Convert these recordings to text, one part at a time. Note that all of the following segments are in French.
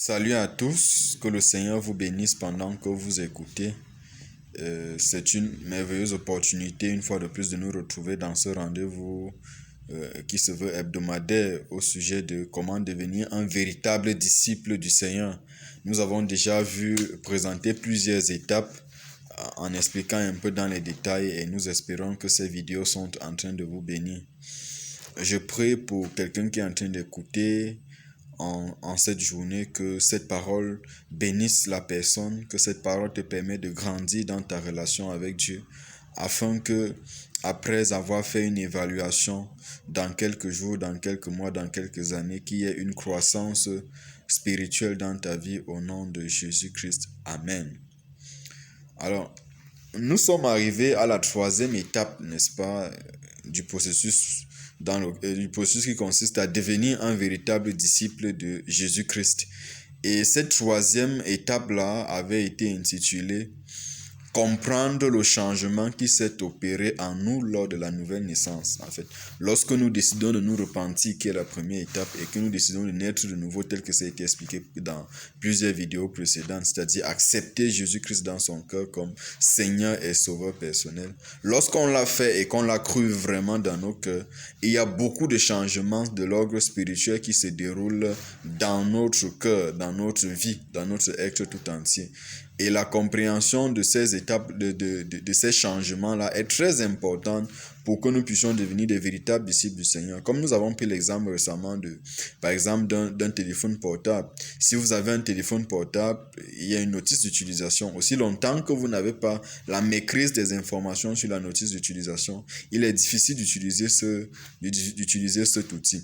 Salut à tous, que le Seigneur vous bénisse pendant que vous écoutez. C'est une merveilleuse opportunité, une fois de plus, de nous retrouver dans ce rendez-vous qui se veut hebdomadaire au sujet de comment devenir un véritable disciple du Seigneur. Nous avons déjà vu présenter plusieurs étapes en expliquant un peu dans les détails et nous espérons que ces vidéos sont en train de vous bénir. Je prie pour quelqu'un qui est en train d'écouter en cette journée, que cette parole bénisse la personne, que cette parole te permette de grandir dans ta relation avec Dieu, afin que, après avoir fait une évaluation dans quelques jours, dans quelques mois, dans quelques années, qu'il y ait une croissance spirituelle dans ta vie au nom de Jésus-Christ. Amen. Alors, nous sommes arrivés à la troisième étape, n'est-ce pas, du processus du processus qui consiste à devenir un véritable disciple de Jésus-Christ. Et cette troisième étape-là avait été intitulée « Comprendre le changement qui s'est opéré en nous lors de la nouvelle naissance ». En fait, lorsque nous décidons de nous repentir, qui est la première étape, et que nous décidons de naître de nouveau, tel que ça a été expliqué dans plusieurs vidéos précédentes, c'est-à-dire accepter Jésus-Christ dans son cœur comme Seigneur et Sauveur personnel. Lorsqu'on l'a fait et qu'on l'a cru vraiment dans nos cœurs, il y a beaucoup de changements de l'ordre spirituel qui se déroulent dans notre cœur, dans notre vie, dans notre être tout entier. Et la compréhension de ces étapes, de ces changements-là est très importante pour que nous puissions devenir des véritables disciples du Seigneur. Comme nous avons pris l'exemple récemment par exemple, d'un téléphone portable. Si vous avez un téléphone portable, il y a une notice d'utilisation. Aussi longtemps que vous n'avez pas la maîtrise des informations sur la notice d'utilisation, il est difficile d'utiliser cet outil.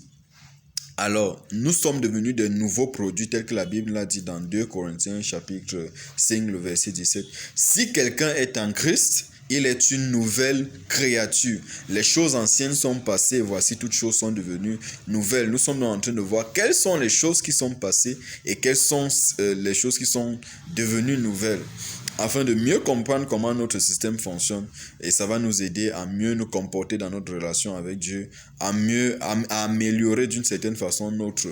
Alors, nous sommes devenus de nouveaux produits tels que la Bible l'a dit dans 2 Corinthiens chapitre 5, le verset 17. Si quelqu'un est en Christ, il est une nouvelle créature. Les choses anciennes sont passées, voici toutes choses sont devenues nouvelles. Nous sommes en train de voir quelles sont les choses qui sont passées et quelles sont les choses qui sont devenues nouvelles, afin de mieux comprendre comment notre système fonctionne. Et ça va nous aider à mieux nous comporter dans notre relation avec Dieu, à améliorer d'une certaine façon notre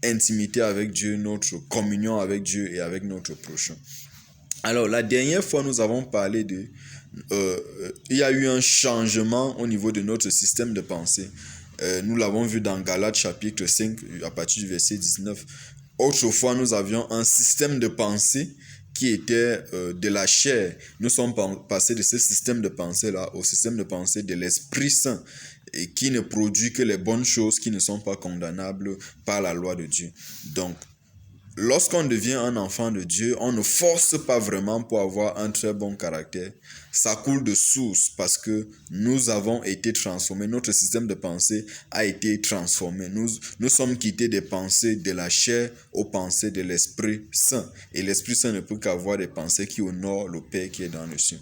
intimité avec Dieu, notre communion avec Dieu et avec notre prochain. Alors, la dernière fois, nous avons parlé il y a eu un changement au niveau de notre système de pensée. Nous l'avons vu dans Galates chapitre 5, à partir du verset 19. Autrefois, nous avions un système de pensée qui était de la chair. Nous sommes passés de ce système de pensée-là au système de pensée de l'Esprit Saint, et qui ne produit que les bonnes choses qui ne sont pas condamnables par la loi de Dieu. Donc, lorsqu'on devient un enfant de Dieu, on ne force pas vraiment pour avoir un très bon caractère. Ça coule de source parce que nous avons été transformés. Notre système de pensée a été transformé. Nous sommes quittés des pensées de la chair aux pensées de l'Esprit Saint. Et l'Esprit Saint ne peut qu'avoir des pensées qui honorent le Père qui est dans le ciel.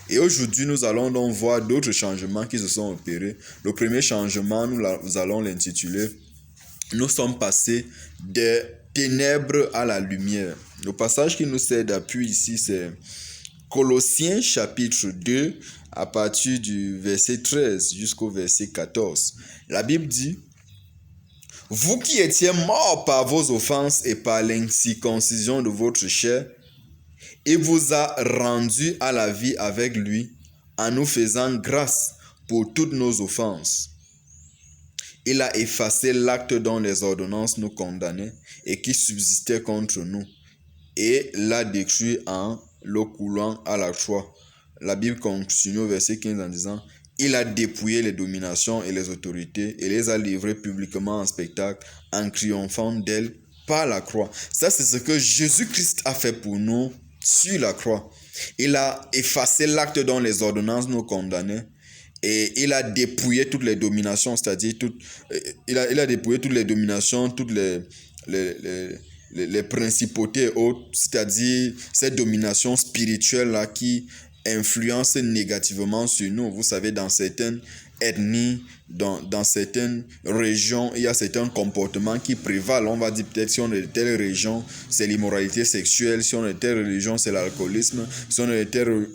Et aujourd'hui, nous allons donc voir d'autres changements qui se sont opérés. Le premier changement, nous allons l'intituler « Nous sommes passés des ténèbres à la lumière ». Le passage qui nous sert d'appui ici, c'est Colossiens chapitre 2, à partir du verset 13 jusqu'au verset 14. La Bible dit « Vous qui étiez morts par vos offenses et par l'incirconcision de votre chair, il vous a rendus à la vie avec lui, en nous faisant grâce pour toutes nos offenses. Il a effacé l'acte dont les ordonnances nous condamnaient et qui subsistait contre nous, et l'a détruit en le coulant à la croix. » La Bible continue au verset 15 en disant « Il a dépouillé les dominations et les autorités et les a livrées publiquement en spectacle en triomphant d'elles par la croix. » Ça, c'est ce que Jésus-Christ a fait pour nous sur la croix. Il a effacé l'acte dont les ordonnances nous condamnaient. Et il a dépouillé toutes les dominations, c'est-à-dire il a dépouillé toutes les dominations, toutes les principautés hautes, c'est-à-dire ces dominations spirituelles-là qui influencent négativement sur nous. Vous savez, dans certaines ethnies, dans certaines régions, il y a certains comportements qui prévalent. On va dire peut-être si on est de telle région, c'est l'immoralité sexuelle. Si on est de telle région, c'est l'alcoolisme. Si on est de telle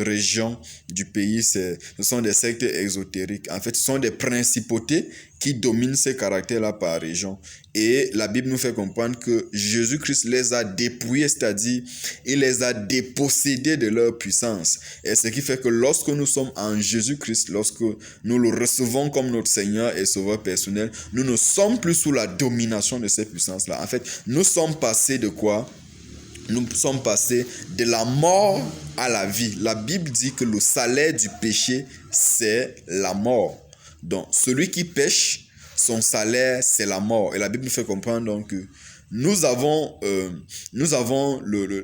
région du pays, ce sont des sectes exotériques. En fait, ce sont des principautés qui dominent ces caractères-là par région. Et la Bible nous fait comprendre que Jésus-Christ les a dépouillés, c'est-à-dire il les a dépossédés de leur puissance. Et ce qui fait que lorsque nous sommes en Jésus-Christ, lorsque nous le recevons comme notre Seigneur et Sauveur personnel, nous ne sommes plus sous la domination de ces puissances-là. En fait, nous sommes passés de quoi? Nous sommes passés de la mort à la vie. La Bible dit que le salaire du péché, c'est la mort. Donc, celui qui pêche, son salaire, c'est la mort. Et la Bible nous fait comprendre donc que nous avons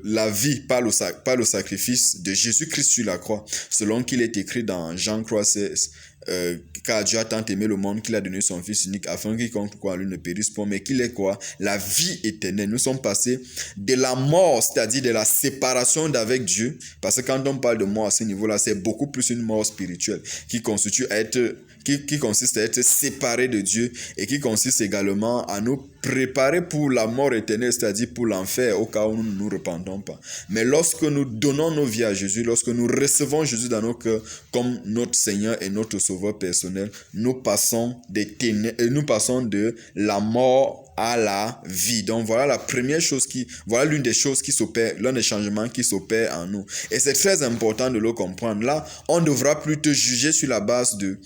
la vie par le sacrifice de Jésus-Christ sur la croix, selon qu'il est écrit dans Jean 3,16. Car Dieu a tant aimé le monde qu'il a donné son Fils unique, afin que quiconque croit en lui ne périsse pas, mais qu'il ait quoi? La vie éternelle. Nous sommes passés de la mort, c'est-à-dire de la séparation d'avec Dieu, parce que quand on parle de mort à ce niveau-là, c'est beaucoup plus une mort spirituelle qui consiste à être séparé de Dieu et qui consiste également à nous préparer pour la mort éternelle, c'est-à-dire pour l'enfer, au cas où nous ne nous repentons pas. Mais lorsque nous donnons nos vies à Jésus, lorsque nous recevons Jésus dans nos cœurs comme notre Seigneur et notre Sauveur personnel, nous passons de la mort à la vie. Donc voilà l'une des choses qui s'opère, l'un des changements qui s'opère en nous. Et c'est très important de le comprendre. Là, on ne devra plus te juger sur la base de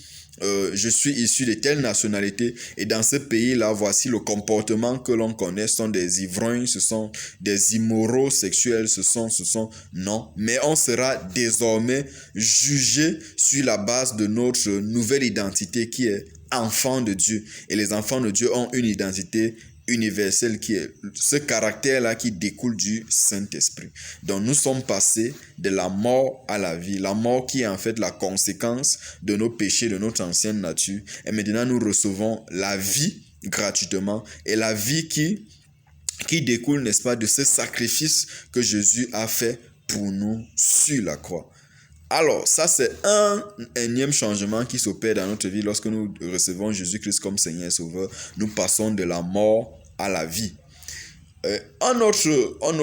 je suis issu de telle nationalité et dans ce pays-là, voici le comportement que l'on connaît. Ce sont des ivrognes, ce sont des immoraux sexuels, non. Mais on sera désormais jugé sur la base de notre nouvelle identité qui est enfant de Dieu. Et les enfants de Dieu ont une identité universel qui est ce caractère-là qui découle du Saint-Esprit. Donc nous sommes passés de la mort à la vie. La mort qui est en fait la conséquence de nos péchés, de notre ancienne nature. Et maintenant nous recevons la vie gratuitement. Et la vie qui découle, n'est-ce pas, de ce sacrifice que Jésus a fait pour nous sur la croix. Alors, ça c'est un énième changement qui s'opère dans notre vie lorsque nous recevons Jésus-Christ comme Seigneur et Sauveur. Nous passons de la mort à la vie. Et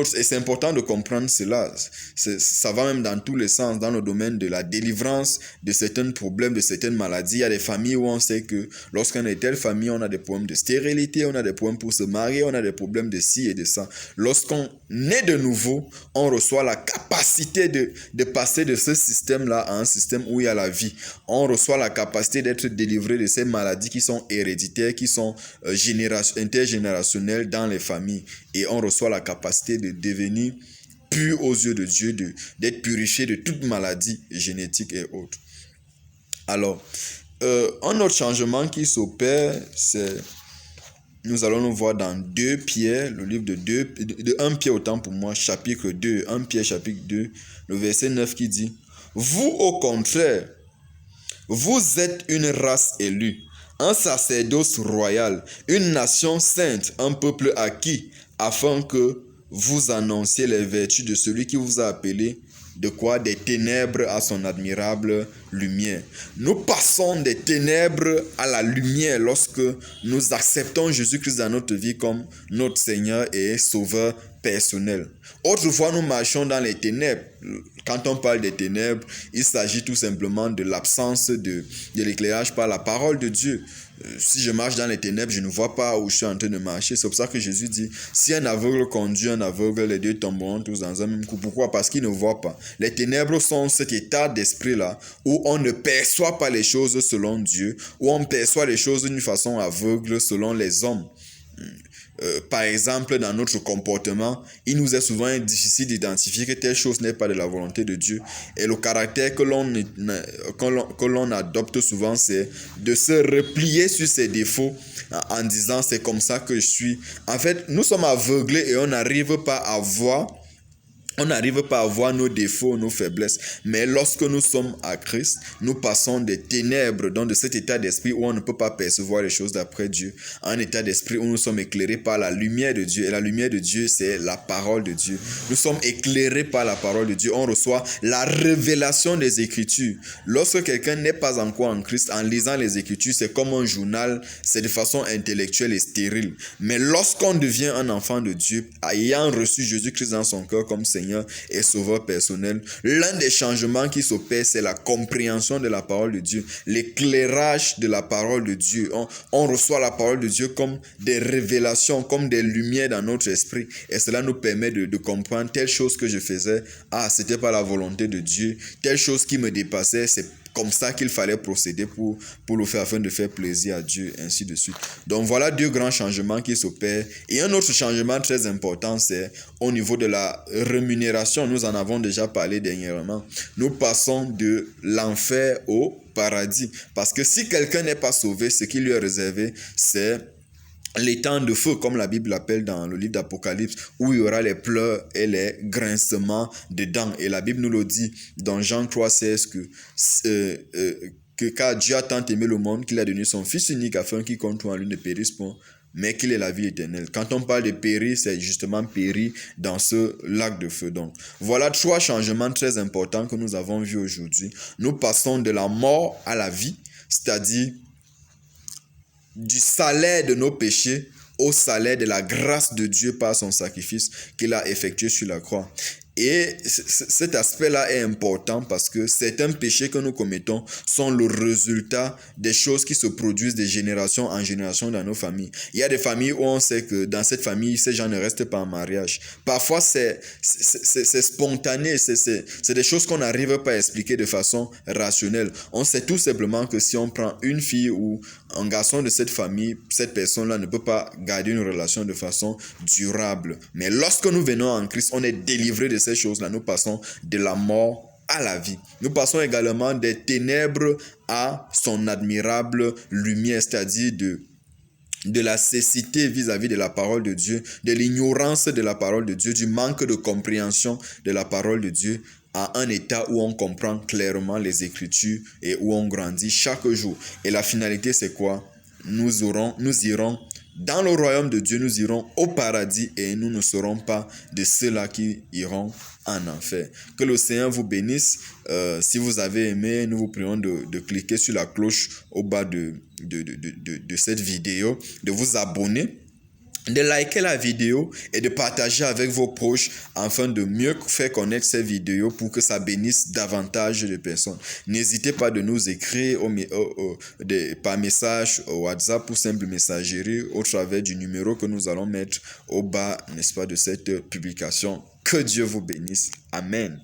c'est important de comprendre cela, ça va même dans tous les sens, dans le domaine de la délivrance de certains problèmes, de certaines maladies. Il y a des familles où on sait que lorsqu'on est telle famille, on a des problèmes de stérilité, on a des problèmes pour se marier, on a des problèmes de ci et de ça. Lorsqu'on naît de nouveau, on reçoit la capacité de passer de ce système-là à un système où il y a la vie. On reçoit la capacité d'être délivré de ces maladies qui sont héréditaires, qui sont intergénérationnelles dans les familles. Et on reçoit la capacité de devenir pur aux yeux de Dieu, d'être purifié de toute maladie génétique et autres. Alors, un autre changement qui s'opère, nous allons nous voir dans 2 Pierre, le livre de 1 Pierre autant pour moi, chapitre 2, 1 Pierre chapitre 2, le verset 9 qui dit « Vous au contraire, vous êtes une race élue, un sacerdoce royal, une nation sainte, un peuple acquis, afin que vous annonciez les vertus de celui qui vous a appelé de quoi? Des ténèbres à son admirable lumière. Nous passons des ténèbres à la lumière lorsque nous acceptons Jésus-Christ dans notre vie comme notre Seigneur et Sauveur personnel. Autrefois, nous marchions dans les ténèbres. Quand on parle des ténèbres, il s'agit tout simplement de l'absence de l'éclairage par la parole de Dieu. Si je marche dans les ténèbres, je ne vois pas où je suis en train de marcher. C'est pour ça que Jésus dit, si un aveugle conduit un aveugle, les deux tomberont tous dans un même coup. Pourquoi? Parce qu'ils ne voient pas. Les ténèbres sont cet état d'esprit-là où on ne perçoit pas les choses selon Dieu, où on perçoit les choses d'une façon aveugle selon les hommes. Par exemple, dans notre comportement, il nous est souvent difficile d'identifier que telle chose n'est pas de la volonté de Dieu. Et le caractère que l'on adopte souvent, c'est de se replier sur ses défauts en disant c'est comme ça que je suis. En fait, nous sommes aveuglés et on n'arrive pas à voir On n'arrive pas à voir nos défauts, nos faiblesses. Mais lorsque nous sommes à Christ, nous passons des ténèbres, donc de cet état d'esprit où on ne peut pas percevoir les choses d'après Dieu, à un état d'esprit où nous sommes éclairés par la lumière de Dieu. Et la lumière de Dieu, c'est la parole de Dieu. Nous sommes éclairés par la parole de Dieu. On reçoit la révélation des Écritures. Lorsque quelqu'un n'est pas encore en Christ, en lisant les Écritures, c'est comme un journal, c'est de façon intellectuelle et stérile. Mais lorsqu'on devient un enfant de Dieu, ayant reçu Jésus-Christ dans son cœur comme Seigneur, et sauveur personnel, l'un des changements qui s'opère, c'est la compréhension de la parole de Dieu, l'éclairage de la parole de Dieu. On reçoit la parole de Dieu comme des révélations, comme des lumières dans notre esprit, et cela nous permet de comprendre telle chose que je faisais, c'était pas la volonté de Dieu, telle chose qui me dépassait, c'est comme ça qu'il fallait procéder pour le faire, afin de faire plaisir à Dieu, ainsi de suite. Donc voilà deux grands changements qui s'opèrent. Et un autre changement très important, c'est au niveau de la rémunération. Nous en avons déjà parlé dernièrement. Nous passons de l'enfer au paradis. Parce que si quelqu'un n'est pas sauvé, ce qui lui est réservé, c'est les temps de feu, comme la Bible l'appelle dans le livre d'Apocalypse, où il y aura les pleurs et les grincements de dents. Et la Bible nous le dit dans Jean 3,16 que car Dieu a tant aimé le monde qu'il a donné son Fils unique afin qu'il compte en lui ne périsse point, mais qu'il ait la vie éternelle. Quand on parle de périr, c'est justement périr dans ce lac de feu. Donc, voilà trois changements très importants que nous avons vus aujourd'hui. Nous passons de la mort à la vie, c'est-à-dire du salaire de nos péchés au salaire de la grâce de Dieu par son sacrifice qu'il a effectué sur la croix. Et cet aspect-là est important parce que certains péchés que nous commettons sont le résultat des choses qui se produisent de génération en génération dans nos familles. Il y a des familles où on sait que dans cette famille, ces gens ne restent pas en mariage. Parfois, c'est spontané, c'est des choses qu'on n'arrive pas à expliquer de façon rationnelle. On sait tout simplement que si on prend une fille ou un garçon de cette famille, cette personne-là ne peut pas garder une relation de façon durable. Mais lorsque nous venons en Christ, on est délivré de ces choses-là. Nous passons de la mort à la vie. Nous passons également des ténèbres à son admirable lumière, c'est-à-dire de la cécité vis-à-vis de la parole de Dieu, de l'ignorance de la parole de Dieu, du manque de compréhension de la parole de Dieu, à un état où on comprend clairement les Écritures et où on grandit chaque jour. Et la finalité, c'est quoi? Nous irons dans le royaume de Dieu, nous irons au paradis et nous ne serons pas de ceux-là qui iront en enfer. Que le Seigneur vous bénisse. Si vous avez aimé, nous vous prions de cliquer sur la cloche au bas de cette vidéo, de vous abonner, de liker la vidéo et de partager avec vos proches afin de mieux faire connaître ces vidéos pour que ça bénisse davantage de personnes. N'hésitez pas de nous écrire par message au WhatsApp ou simple messagerie au travers du numéro que nous allons mettre au bas, n'est-ce pas, de cette publication. Que Dieu vous bénisse. Amen.